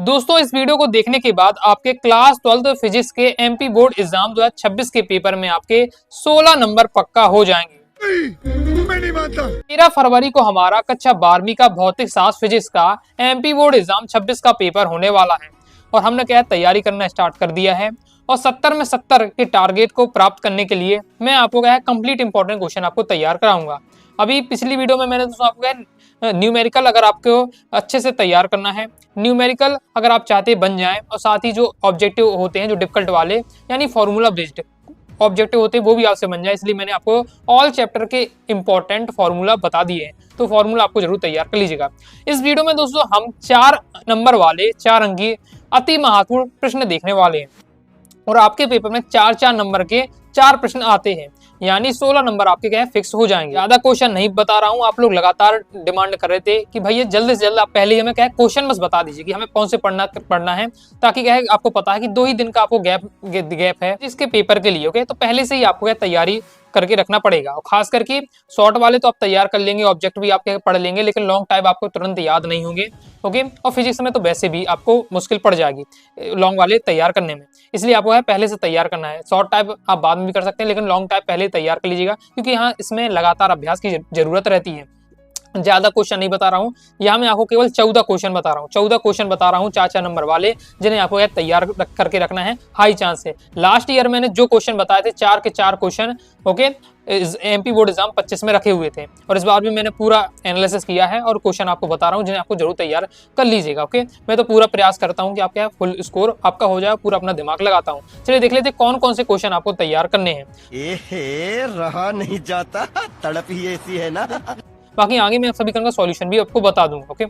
दोस्तों इस वीडियो को देखने के बाद आपके क्लास 12 फिजिक्स के एमपी बोर्ड एग्जाम 2026 के पेपर में आपके 16 नंबर पक्का हो जाएंगे। मैं नहीं मानता। 13 फरवरी को हमारा कक्षा 12वीं का भौतिक शास्त्र फिजिक्स का एमपी बोर्ड एग्जाम 26 का पेपर होने वाला है और हमने क्या तैयारी करना स्टार्ट कर दिया है। और 70 में 70 के टारगेट को प्राप्त करने के लिए मैं आपको क्या है कंप्लीट इंपॉर्टेंट क्वेश्चन आपको तैयार कराऊंगा। अभी पिछली वीडियो में मैंने दोस्तों आपको क्या न्यूमेरिकल अगर आपको अच्छे से तैयार करना है, न्यूमेरिकल अगर आप चाहते बन जाएं और साथ ही जो ऑब्जेक्टिव होते हैं जो डिफिकल्ट वाले यानी फॉर्मूला बेस्ड ऑब्जेक्टिव होते हैं वो भी आपसे बन जाए, इसलिए मैंने आपको ऑल चैप्टर के इंपॉर्टेंट फॉर्मूला बता दिए हैं, तो फॉर्मूला आपको जरूर तैयार कर लीजिएगा। इस वीडियो में दोस्तों हम 4 नंबर वाले 4 अंकीय अति महत्वपूर्ण प्रश्न देखने वाले हैं और आपके पेपर में 4-4 नंबर के 4 प्रश्न आते हैं, यानी 16 नंबर आपके क्या है फिक्स हो जाएंगे। ज्यादा क्वेश्चन नहीं बता रहा हूँ, आप लोग लगातार डिमांड कर रहे थे कि भैया जल्द से जल्द आप पहले हमें क्या है क्वेश्चन बस बता दीजिए कि हमें कौन से पढ़ना है, ताकि क्या है आपको पता है कि 2 ही दिन का आपको गैप है इसके पेपर के लिए। ओके, तो पहले से ही आपको क्या तैयारी करके रखना पड़ेगा और खास करके शॉर्ट वाले तो आप तैयार कर लेंगे, ऑब्जेक्ट भी आप पढ़ लेंगे, लेकिन लॉन्ग टाइप आपको तुरंत याद नहीं होंगे। ओके, और फिजिक्स में तो वैसे भी आपको मुश्किल पड़ जाएगी लॉन्ग वाले तैयार करने में, इसलिए आपको है पहले से तैयार करना है। शॉर्ट टाइप आप बाद में भी कर सकते हैं, लेकिन लॉन्ग टाइप पहले तैयार कर लीजिएगा, क्योंकि यहाँ इसमें लगातार अभ्यास की जरूरत रहती है। ज्यादा क्वेश्चन नहीं बता रहा हूँ, यहाँ मैं आपको केवल 14 क्वेश्चन बता रहा हूँ, 14 क्वेश्चन बता रहा हूँ 4-4 नंबर वाले, जिन्हें आपको तैयार करके रखना है। हाई चांस है लास्ट ईयर मैंने जो क्वेश्चन बताए थे 4 के 4 question okay MP board exam 25 में रखे हुए थे, और इस बार भी मैंने पूरा एनालिसिस किया है और क्वेश्चन आपको बता रहा हूँ जिन्हें आपको जरूर तैयार कर लीजिएगा। ओके, मैं तो पूरा प्रयास करता हूँ कि आपका फुल स्कोर आपका हो जाए, पूरा अपना दिमाग लगाता हूँ। चलिए देख लेते कौन कौन से क्वेश्चन आपको तैयार करने हैं। रहा नहीं जाता, तड़प ही ऐसी है ना। बाकी आगे मैं आप सभी का सॉल्यूशन भी आपको बता दूंगा। ओके,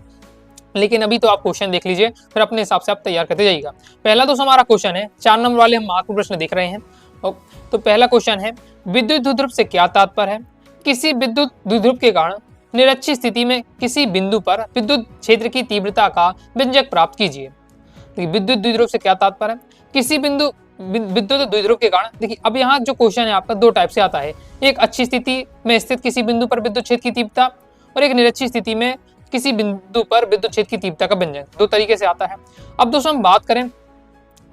लेकिन अभी तो आप क्वेश्चन देख लीजिए, फिर अपने हिसाब से आप तैयार करते जाइएगा। पहला दोस्तों हमारा क्वेश्चन है, 4 नंबर वाले हम महत्वपूर्ण प्रश्न देख रहे हैं। तो पहला क्वेश्चन है, विद्युत द्विध्रुव से क्या तात्पर्य है? किसी विद्युत द्विध्रुव के कारण निरक्षीय स्थिति में किसी बिंदु पर विद्युत क्षेत्र की तीव्रता का व्यंजक प्राप्त कीजिए। विद्युत द्विध्रुव से क्या तात्पर्य है? किसी विद्युत द्विध्रुव के कारण, देखिए अब यहाँ जो क्वेश्चन है आपका 2 टाइप से आता है, एक अच्छी स्थिति में स्थित किसी बिंदु पर विद्युत क्षेत्र की तीव्रता और एक निरक्षीय स्थिति में किसी बिंदु पर विद्युत क्षेत्र की तीव्रता का व्यंजक, 2 तरीके से आता है। अब दोस्तों हम बात करें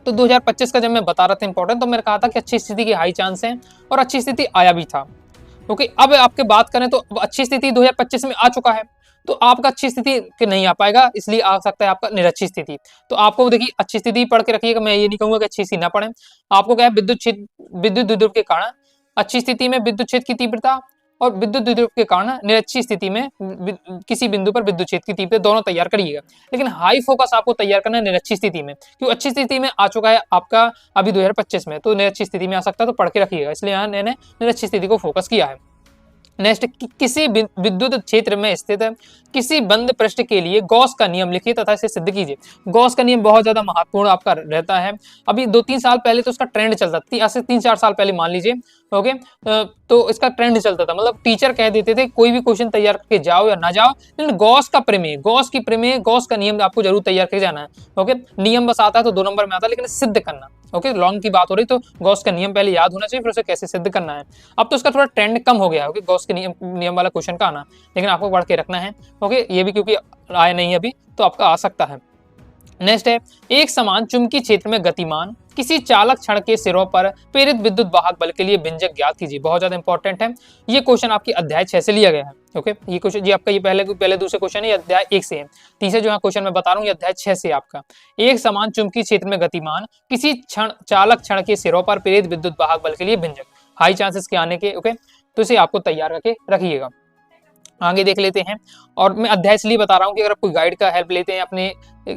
तो 2025 का जब मैं बता रहा था इंपॉर्टेंट, तो मैंने कहा था कि अच्छी स्थिति की हाई चांस है और अच्छी स्थिति आया भी था। ओके, अब आपके बात करें तो अच्छी स्थिति 2025 में आ चुका है, तो आपका अच्छी स्थिति के नहीं आ पाएगा, इसलिए आ सकता है आपका निरक्षी स्थिति। तो आपको देखिए अच्छी स्थिति पढ़ के रखिएगा, मैं ये नहीं कहूंगा कि अच्छी स्थिति ना पढ़े। आपको क्या है विद्युत द्विध्रुव के कारण अच्छी स्थिति में विद्युत क्षेत्र की तीव्रता और विद्युत द्विध्रुव के कारण निरक्षीय स्थिति में किसी बिंदु पर विद्युत क्षेत्र की तीव्रता दोनों तैयार करिएगा। लेकिन हाई फोकस आपको तैयार करना है निरक्षीय स्थिति में, क्योंकि अच्छी स्थिति में आ चुका है आपका अभी 2025 में, तो निरक्षीय स्थिति में आ सकता है, तो पढ़ के रखिएगा, इसलिए यहाँ मैंने निरक्षीय स्थिति को फोकस किया है। नेक्स्ट, किसी विद्युत क्षेत्र में स्थित किसी बंद पृष्ठ के लिए गॉस का नियम लिखिए तथा इसे सिद्ध कीजिए। गॉस का नियम बहुत ज्यादा महत्वपूर्ण आपका रहता है। अभी 2-3 साल पहले तो उसका ट्रेंड चलता था, ऐसे 3-4 साल पहले मान लीजिए। ओके, तो इसका ट्रेंड चलता था, मतलब टीचर कह देते थे कोई भी क्वेश्चन तैयार करके जाओ या ना जाओ, लेकिन गॉस का प्रमेय, गॉस की प्रमेय, गॉस का नियम आपको जरूर तैयार करके जाना है। ओके, नियम बस आता है तो 2 नंबर में आता है, लेकिन सिद्ध करना। ओके, लॉन्ग की बात हो रही तो गॉस का नियम पहले याद होना चाहिए, फिर उसे कैसे सिद्ध करना है। अब तो उसका थोड़ा ट्रेंड कम हो गया है, गॉस के नियम वाला क्वेश्चन का आना, लेकिन आपको पढ़ के रखना है। ओके, ये भी क्योंकि आया नहीं अभी, तो आपका आ सकता है। नेक्स्ट है, एक समान चुंबकीय क्षेत्र में गतिमान किसी चालक क्षण के सिरों पर प्रेरित विद्युत वाहक बल के लिए व्यंजक ज्ञात कीजिए। बहुत ज्यादा इंपॉर्टेंट है, ये क्वेश्चन आपकी अध्याय 6 से लिया गया है। ओके, ये क्वेश्चन जी आपका ये पहले दूसरे क्वेश्चन है, अध्याय 1 से है। तीसरे जो है क्वेश्चन मैं बता रहा हूँ ये अध्याय 6 से आपका। एक समान चुंबकीय क्षेत्र में गतिमान किसी चालक क्षण के सिरों पर प्रेरित विद्युत वाहक बल के लिए व्यंजक, हाई चांसेस के आने के। ओके, तो इसे आपको तैयार करके रखिएगा। आगे देख लेते हैं, और मैं अध्याय इसलिए बता रहा हूँ कि अगर आप कोई गाइड का हेल्प लेते हैं, अपने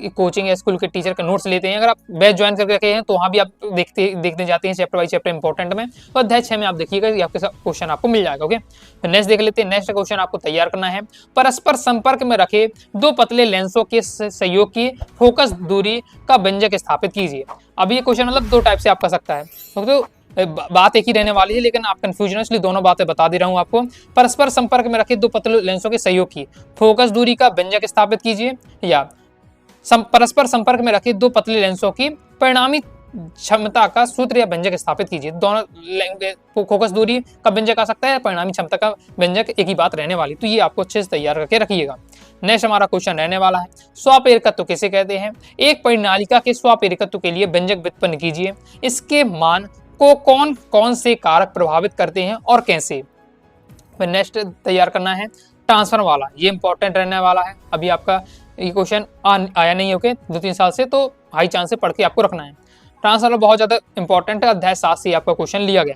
कोचिंग या स्कूल के टीचर का नोट्स लेते हैं, अगर आप बैच ज्वाइन करके रखे हैं तो वहाँ भी आप देखने जाते हैं चैप्टर बाई चैप्टर इंपॉर्टेंट में, तो अध्याय 6 में आप देखिएगा कि आपके क्वेश्चन आपको मिल जाएगा। ओके, नेक्स्ट देख लेते हैं। नेक्स्ट क्वेश्चन आपको तैयार करना है, परस्पर संपर्क में रखे 2 पतले लेंसों के सहयोग की फोकस दूरी का व्यंजक स्थापित कीजिए। अब ये क्वेश्चन मतलब 2 टाइप से आप कर सकता है, तो बात एक ही रहने वाली है, लेकिन आप कंफ्यूजन है इसलिए दोनों बातें बता दे रहा हूं आपको। परस्पर संपर्क में रखे 2 पतले लेंसों के सहयोग की फोकस दूरी का व्यंजक स्थापित कीजिए, या परस्पर संपर्क में रखे 2 पतले लेंसों की परिणामी क्षमता का सूत्र या व्यंजक स्थापित कीजिए। दोनों फोकस दूरी का व्यंजक आ सकता है, परिणामी क्षमता का व्यंजक, एक ही बात रहने वाली, तो ये आपको अच्छे से तैयार करके रखिएगा। नेक्स्ट हमारा क्वेश्चन रहने वाला है स्वापेरकत्व किसे कहते हैं। एक परिनालिका के स्वापेरकत्व के लिए व्यंजक व्युत्पन्न कीजिए। इसके मान को कौन कौन से कारक प्रभावित करते हैं और कैसे। फिर नेक्स्ट तैयार करना है ट्रांसफर वाला, ये इंपॉर्टेंट रहने वाला है। अभी आपका ये क्वेश्चन आया नहीं होके 2-3 साल से, तो हाई चांस से पढ़ के आपको रखना है। ट्रांसफार्मर बहुत ज्यादा इंपॉर्टेंट है, अध्याय 7 से आपका क्वेश्चन लिया गया।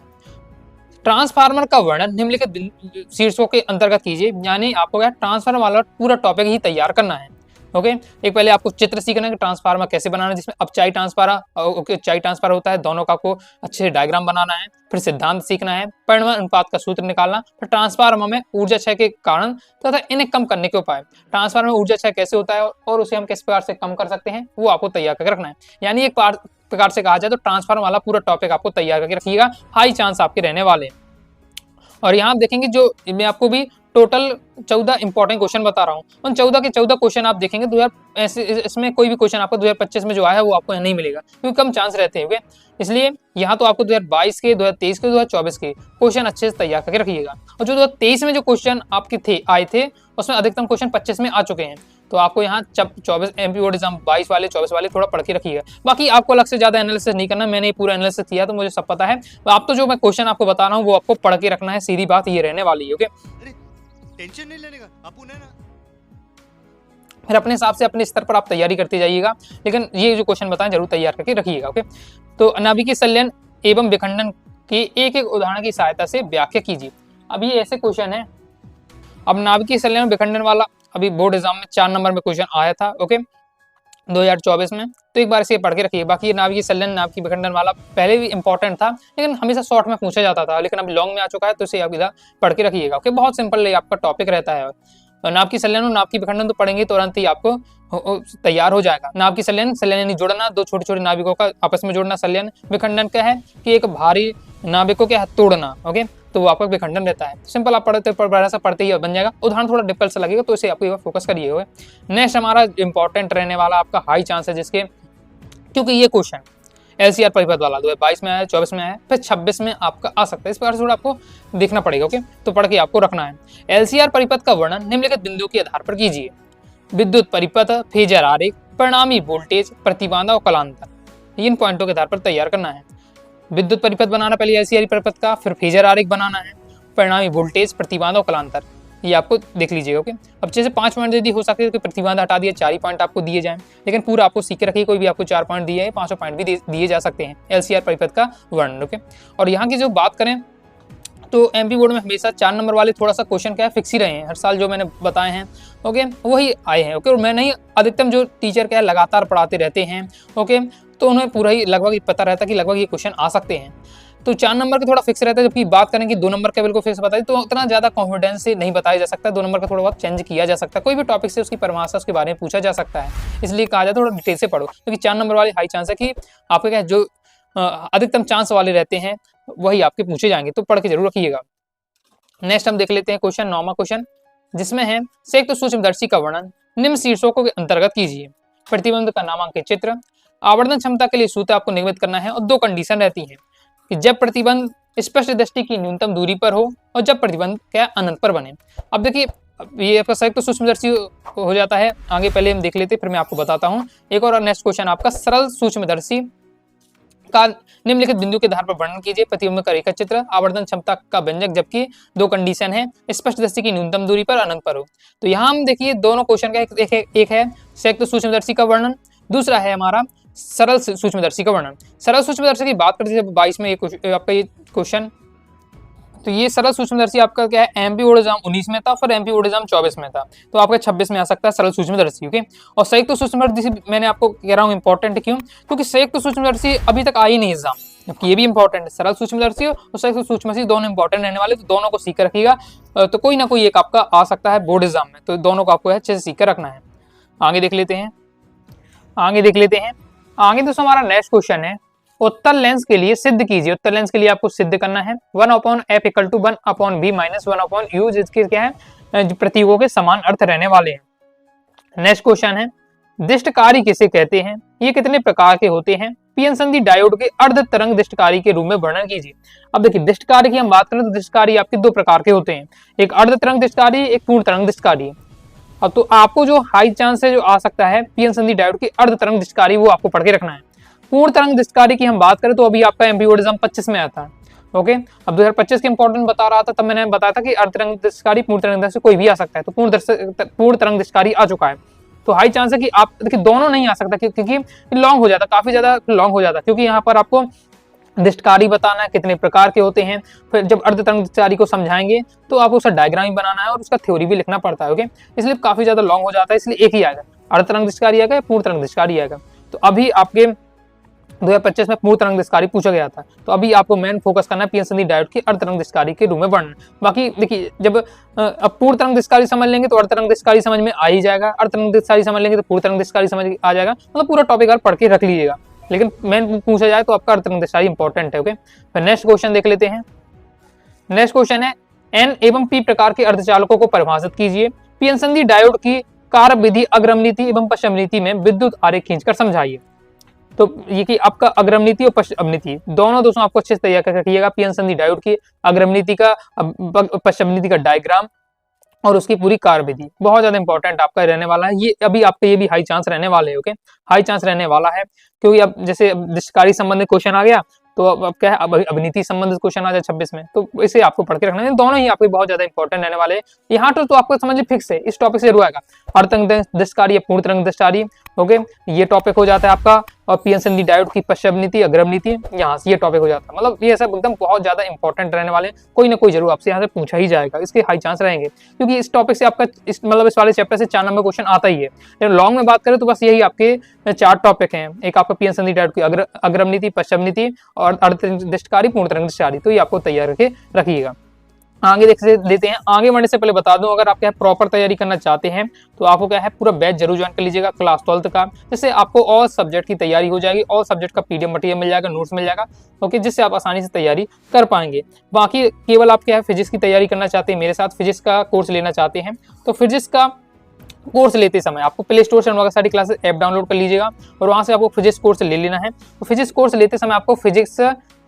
ट्रांसफार्मर का वर्णन निम्नलिखित शीर्षकों के अंतर्गत कीजिए, यानी आपको क्या ट्रांसफार्मर वाला पूरा टॉपिक ही तैयार करना है। ओके, एक पहले आपको चित्र सीखना है कि ट्रांसफार्मर कैसे बनाना है, जिसमें अपचाई ट्रांसफार्मर चाई ट्रांसफार्मर होता है, दोनों का आपको अच्छे से डायग्राम बनाना है। फिर सिद्धांत सीखना है, परिमाण अनुपात का सूत्र निकालना, फिर ट्रांसफार्मर में ऊर्जा क्षय के कारण तथा इन्हें कम करने के उपाय। ट्रांसफार्मर में ऊर्जा क्षय कैसे होता है और उसे हम किस प्रकार से कम कर सकते हैं, वो आपको तैयार करके रखना है। यानी एक प्रकार से कहा जाए तो ट्रांसफार्मर वाला पूरा टॉपिक आपको तैयार करके रखिएगा, हाई चांस आपके रहने वाले हैं। और यहाँ आप देखेंगे जो मैं आपको भी टोटल 14 इंपॉर्टेंट क्वेश्चन बता रहा हूँ, उन 14 के 14 क्वेश्चन आप देखेंगे 2000 इसमें कोई भी क्वेश्चन आपको 2025 में जो आया है वो आपको नहीं मिलेगा, क्योंकि कम चांस रहते हैं। इसलिए यहाँ तो आपको 2022 के, 2023 के, 2024 के क्वेश्चन अच्छे से तैयार करके रखिएगा। और जो 2023 में जो क्वेश्चन आपके आए थे उसमें अधिकतम क्वेश्चन 25 में आ चुके हैं, तो आपको यहाँ 24 एमपी बोर्ड एग्जाम 22 वाले 24 वाले थोड़ा पढ़ के रखिएगा। बाकी आपको अलग से ज्यादा एनालिसिस नहीं करना, मैंने पूरा एनालिसिस किया तो मुझे सब पता है। आप तो जो मैं क्वेश्चन आपको बता रहा हूँ वो आपको पढ़ के रखना है, सीधी बात ये रहने वाली है। ओके, टेंशन नहीं लेने का अपन है ना। फिर अपने हिसाब से अपने स्तर पर आप तैयारी करते जाइएगा, लेकिन ये जो क्वेश्चन बताएं जरूर तैयार करके रखिएगा। ओके, तो नाभिकीय संलयन एवं विखंडन के एक एक उदाहरण की सहायता से व्याख्या कीजिए। अब ये ऐसे क्वेश्चन है। अब नाभिकीय संलयन विखंडन वाला अभी बोर्ड एग्जाम में 4 नंबर में क्वेश्चन आया था, ओके 2024 में, तो एक बार इसे पढ़ के रखिए। बाकी नाभिकीय संलयन नाभिकीय विखंडन वाला पहले भी इंपॉर्टेंट था, लेकिन हमेशा शॉर्ट में पूछा जाता था, लेकिन अब लॉन्ग में आ चुका है, तो इसे आप इधर पढ़ के रखिएगा। ओके, बहुत सिंपल आपका टॉपिक रहता है। नाभिकीय संलयन और नाभिकीय विखंडन तो पढ़ेंगे तुरंत ही आपको तैयार हो जाएगा। नाभिकीय संलयन, संलयन यानी जोड़ना, दो छोटे छोटे नाभिकों का आपस में जोड़ना संलयन। विखंडन क्या है कि एक भारी नाभिकों के तोड़ना। ओके, तो वो आपका विखंडन रहता है। सिंपल आप पढ़ते ही बन जाएगा। उदाहरण थोड़ा डिफिकल्ट से लगेगा, तो इसे आपको फोकस करिएगा। नेक्स्ट हमारा इंपॉर्टेंट रहने वाला आपका हाई चांस है जिसके, क्योंकि ये क्वेश्चन LCR परिपथ वाला 2022 में आया, 24 में आया, फिर 26 में आपका आ सकता है। इस प्रकार से थोड़ा आपको देखना पड़ेगा। ओके, तो पढ़ के आपको रखना है। LCR परिपथ का वर्णन निम्नलिखित बिंदु के आधार पर कीजिए। विद्युत परिपथ, फेजर आरेख, परिणामी वोल्टेज, प्रतिबाधा और कलांतर, इन पॉइंटों के आधार पर तैयार करना है। विद्युत परिपथ बनाना पहले LCR परिपथ का, फिर फेजर आरेख बनाना है, परिणामी वोल्टेज, प्रतिबाधा और कलांतर, ये आपको देख लीजिएगा। ओके, अब जैसे 5 पॉइंट यदि हो सके तो प्रतिबाधा हटा दिए, 4 ही पॉइंट आपको दिए जाएं, लेकिन पूरा आपको सीख के रखिए। कोई भी आपको 4 पॉइंट दिए है, 5 पॉइंट भी दिए जा सकते हैं LCR परिपथ का वर्णन। ओके, और यहाँ की जो बात करें तो MP बोर्ड में हमेशा 4 नंबर वाले थोड़ा सा क्वेश्चन क्या है फिक्स ही रहे हैं, हर साल जो मैंने बताए हैं ओके वही आए हैं। ओके, और मैं नहीं, अधिकतम जो टीचर क्या है लगातार पढ़ाते रहते हैं, ओके, तो उन्हें पूरा ही लगभग पता रहता है कि लगभग ये क्वेश्चन आ सकते हैं। तो 4 नंबर के थोड़ा फिक्स रहता है, जबकि बात करें कि 2 नंबर का बिल्कुल फिक्स बताइए तो उतना ज्यादा कॉन्फिडेंस से नहीं बताया जा सकता। 2 नंबर का थोड़ा बहुत चेंज किया जा सकता है, कोई भी टॉपिक से उसकी परिभाषा उसके बारे में पूछा जा सकता है, इसलिए कहा जाता है थोड़ा डिटेल से पढ़ो, क्योंकि 4 नंबर वाले हाई चांस है कि आपके क्या जो अधिकतम चांस वाले रहते हैं वही आपके पूछे जाएंगे, तो पढ़ के जरूर रखिएगा। नेक्स्ट हम देख लेते हैं क्वेश्चन 9वां क्वेश्चन, जिसमें है संयुक्त सूक्ष्मदर्शी का वर्णन निम्न शीर्षकों के अंतर्गत कीजिए। प्रतिबंध का नामांकित चित्र, आवर्धन क्षमता के लिए सूत्र आपको निगमित करना है, और 2 कंडीशन रहती हैं कि जब प्रतिबंध स्पष्ट दृष्टि की न्यूनतम दूरी पर हो और जब प्रतिबंध क्या अनंत पर बने। अब देखिए ये आपका संयुक्त सूक्ष्मदर्शी हो जाता है, आगे पहले हम देख लेते फिर मैं आपको बताता हूँ। एक और नेक्स्ट क्वेश्चन आपका सरल सूक्ष्मदर्शी का निम्नलिखित बिंदु के आधार पर वर्णन कीजिए। प्रतिबिंब का रेखा चित्र, आवर्धन क्षमता का व्यंजक, जबकि 2 कंडीशन है स्पष्ट दृष्टि की न्यूनतम दूरी पर अनंत पर हो। तो यहाँ हम देखिए दोनों क्वेश्चन का एक है संयुक्त सूक्ष्मदर्शी का वर्णन, दूसरा है हमारा सरल सूक्ष्मदर्शी का वर्णन। सरल सूक्ष्मदर्शी की बात करते हैं 22 में आपका ये क्वेश्चन, तो ये सरल सूक्ष्मदर्शी आपका क्या है MP बोर्ड एग्जाम 19 में था, फिर MP बोर्ड एग्जाम 24 में था, तो आपका 26 में आ सकता है सरल सूक्ष्मदर्शी। ओके, और संयुक्त सूक्ष्मदर्शी मैंने आपको कह रहा हूँ इंपॉर्टेंट क्यों, क्योंकि संयुक्त सूक्ष्मदर्शी अभी तक आई नहीं एग्जाम, जबकि ये भी इंपॉर्टेंट है। सरल सूक्ष्मदर्शी और संयुक्त सूक्ष्मदर्शी दोनों इंपॉर्टेंट रहने वाले, तो दोनों को सीख कर रखिएगा, तो कोई ना कोई एक आपका आ सकता है बोर्ड एग्जाम में, तो दोनों को आपको अच्छे से सीख कर रखना है। आगे देख लेते हैं आगे दोस्तों हमारा नेक्स्ट क्वेश्चन है उत्तल लेंस के लिए सिद्ध कीजिए। उत्तल लेंस के लिए आपको सिद्ध करना है 1/f = 1/b - 1/u, जिसके क्या है प्रतीकों के समान अर्थ रहने वाले हैं। नेक्स्ट क्वेश्चन है दिष्टकारी किसे कहते हैं, ये कितने प्रकार के होते हैं। पीएन संधि डायोड के अर्ध तरंग दिष्टकारी के रूप में वर्णन कीजिए। अब देखिए दिष्टकारी की हम बात करें तो दिष्टकारी आपके 2 प्रकार के होते हैं, एक अर्ध तरंग दिष्टकारी, एक पूर्ण तरंग दिष्टकारी। अब तो आपको जो हाई चांस है जो आ सकता है पीएन संधि डायोड की अर्ध तरंग दृष्टिकारी, वो आपको पढ़ के रखना है। पूर्ण तरंग दृष्टिकारी की हम बात करें तो अभी आपका एमपी बोर्ड एग्जाम 25 में आता है। ओके, अब 2025 के इंपॉर्टेंट बता रहा था, तब मैंने बताया था कि अर्ध तरंग दृष्टिकारी पूर्ण तरंग दृष्टिकारी कोई भी आ सकता है, तो पूर्ण तरंग दृष्टिकारी आ चुका है। तो हाई चांस है कि आप देखिए दोनों नहीं आ सकता, क्योंकि लॉन्ग हो जाता, काफी ज्यादा लॉन्ग हो जाता, क्योंकि यहाँ पर आपको दृष्टिकारी बताना है कितने प्रकार के होते हैं, फिर जब अर्ध तरंग दृष्टिकारी को समझाएंगे तो आपको उसका डायग्राम भी बनाना है और उसका थ्योरी भी लिखना पड़ता है। ओके, इसलिए काफी ज्यादा लॉन्ग हो जाता है, इसलिए एक ही आएगा, अर्ध तरंग दृष्टिकारी आएगा या पूर्ण तरंग दृष्टिकारी आएगा। तो अभी आपके 2025 में पूर्ण तरंग दृष्टिकारी पूछा गया था, तो अभी आपको मेन फोकस करना है पीएन संधि डायोड की अर्ध तरंग दृष्टिकारी के रूप में पढ़ना। बाकी देखिए, जब अब पूर्ण तरंग दृष्टिकारी समझ लेंगे तो अर्ध तरंग दृष्टिकारी समझ में आ ही जाएगा, अर्ध तरंग दृष्टिकारी समझ लेंगे तो पूर्ण तरंग दृष्टिकारी समझ आ जाएगा, मतलब पूरा टॉपिक आप पढ़ के रख लीजिएगा। लेकिन मेन पूछा जाए तो आपका अर्ध तरंग दृष्टिकारी इंपॉर्टेंट है। ओके, फिर नेक्स्ट क्वेश्चन देख लेते हैं। नेक्स्ट क्वेश्चन है, एन एवं पी प्रकार के अर्धचालकों को परिभाषित कीजिए। पीएन संधि डायोड की कार्य विधि अग्रम नीति एवं पश्चिम नीति में विद्युत आरेख खींचकर समझाइए। तो ये कि आपका अग्रम नीति और पश्चिम नीति दोनों दोस्तों आपको अच्छे से तैयार कर रखिएगा। पीएन संधि डायोड की अग्रम नीति का, पश्चिम नीति का डायग्राम और उसकी पूरी कार्य विधि बहुत ज्यादा इंपॉर्टेंट आपका रहने वाला है। ये अभी आपका ये भी हाई चांस रहने वाले है। ओके, हाई चांस रहने वाला है, क्योंकि अब जैसे दृष्टिकारी संबंधित क्वेश्चन आ गया, तो अब क्या है, अब अभिनीति संबंधित क्वेश्चन आ जाए 26 में, तो इसे आपको पढ़ के रखना है। दोनों ही आपके बहुत ज्यादा इंपॉर्टेंट रहने वाले हैं। यहाँ तो आपको समझ फिक्स है, इस टॉपिक से जरूर आएगा अर्ध तरंग दृष्टिकारी या पूर्ण तरंग दृष्टिकारी। ओके, ये टॉपिक हो जाता है आपका, और पीएन संधि डायोड की पश्चिम नीति अग्रम नीति, यहाँ से ये टॉपिक हो जाता है। मतलब ये सब एकदम बहुत ज्यादा इंपॉर्टेंट रहने वाले हैं, कोई ना कोई जरूर आपसे यहाँ से पूछा ही जाएगा, इसके हाई चांस रहेंगे, क्योंकि इस टॉपिक से आपका इस वाले चैप्टर से 4 नंबर क्वेश्चन आता ही है। लेकिन लॉन्ग में बात करें तो बस यही आपके 4 टॉपिक हैं, एक आपका पीएन संधि डायोड की अग्रम नीति, पश्चिम नीति और अर्ध तरंग दृष्टिकारी, पूर्ण तरंग दृष्टिकारी, तो ये आपको तैयार करके रखिएगा। आगे देख लेते हैं। आगे बढ़ने से पहले बता दूं, अगर आप क्या प्रॉपर तैयारी करना चाहते हैं तो आपको क्या है, पूरा बैच जरूर ज्वाइन कर लीजिएगा क्लास 12 का, जिससे आपको ऑल सब्जेक्ट की तैयारी हो जाएगी, ऑल सब्जेक्ट का पीडीएफ मटेरियल मिल जाएगा, नोट्स मिल जाएगा। ओके, जिससे आप आसानी से तैयारी कर पाएंगे। बाकी केवल आप क्या है, फिजिक्स की तैयारी करना चाहते हैं, मेरे साथ फिजिक्स का कोर्स लेना चाहते हैं, तो फिजिक्स का कोर्स लेते समय आपको प्ले स्टोर से अनवागा स्टडी क्लासेस ऐप डाउनलोड कर लीजिएगा और वहां से आपको फिजिक्स कोर्स ले लेना है। तो फिजिक्स कोर्स लेते समय आपको फिजिक्स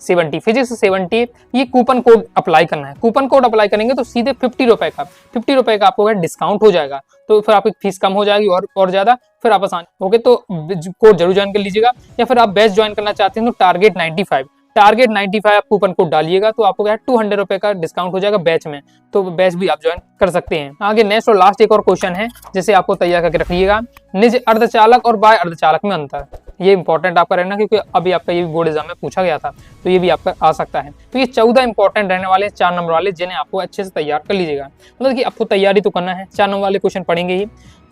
70 ये कूपन कोड अप्लाई करना है। कूपन कोड अप्लाई करेंगे तो सीधे 50 रुपए का आपको डिस्काउंट हो जाएगा, तो फिर आपकी फीस कम हो जाएगी और ज्यादा फिर आप आसान। ओके, तो कोड जरूर ज्वाइन कर लीजिएगा। या फिर आप बैच ज्वाइन करना चाहते हैं तो टारगेट 95 आप कूपन कोड डालिएगा तो आपको क्या है 200 रुपए का डिस्काउंट हो जाएगा बैच में, तो बैच भी आप ज्वाइन कर सकते हैं। आगे नेक्स्ट और लास्ट एक और क्वेश्चन है, जिसे आपको तैयार करके रखिएगा। निज अर्धचालक और बाह्य अर्धचालक में अंतर, ये इंपॉर्टेंट आपका रहना, क्योंकि अभी आपका ये भी बोर्ड एग्जाम में पूछा गया था, तो ये भी आपका आ सकता है। तो ये 14 इंपॉर्टेंट रहने वाले 4 नंबर वाले, जिन्हें आपको अच्छे से तैयार कर लीजिएगा। मतलब कि आपको तैयारी तो करना है, 4 नंबर वाले क्वेश्चन पढ़ेंगे ही,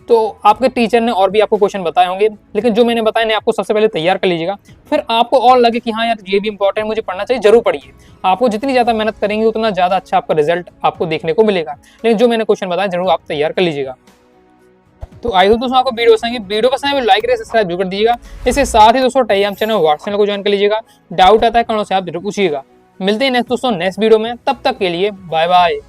तो आपके टीचर ने और भी आपको क्वेश्चन बताए होंगे, लेकिन जो मैंने बताया नहीं, आपको सबसे पहले तैयार कर लीजिएगा। फिर आपको और लगे कि हाँ यार ये भी इंपॉर्टेंट, मुझे पढ़ना चाहिए, जरूर पढ़िए। आपको जितनी ज्यादा मेहनत करेंगे उतना ज्यादा अच्छा आपका रिजल्ट आपको देखने को मिलेगा। लेकिन जो मैंने क्वेश्चन बताया जरूर आप तैयार कर लीजिएगा। तो आई होप दोस्तों आपको वीडियो पसंद है, वीडियो पसंद है लाइक करें, सब्सक्राइब जरूर कर दीजिएगा। इसके साथ ही दोस्तों टेलीग्राम चैनल व्हाट्सएप को ज्वाइन कर लीजिएगा। डाउट आता है कमेंट से आप जरूर पूछिएगा। मिलते हैं नेक्स्ट दोस्तों नेक्स्ट वीडियो में, तब तक के लिए बाय बाय।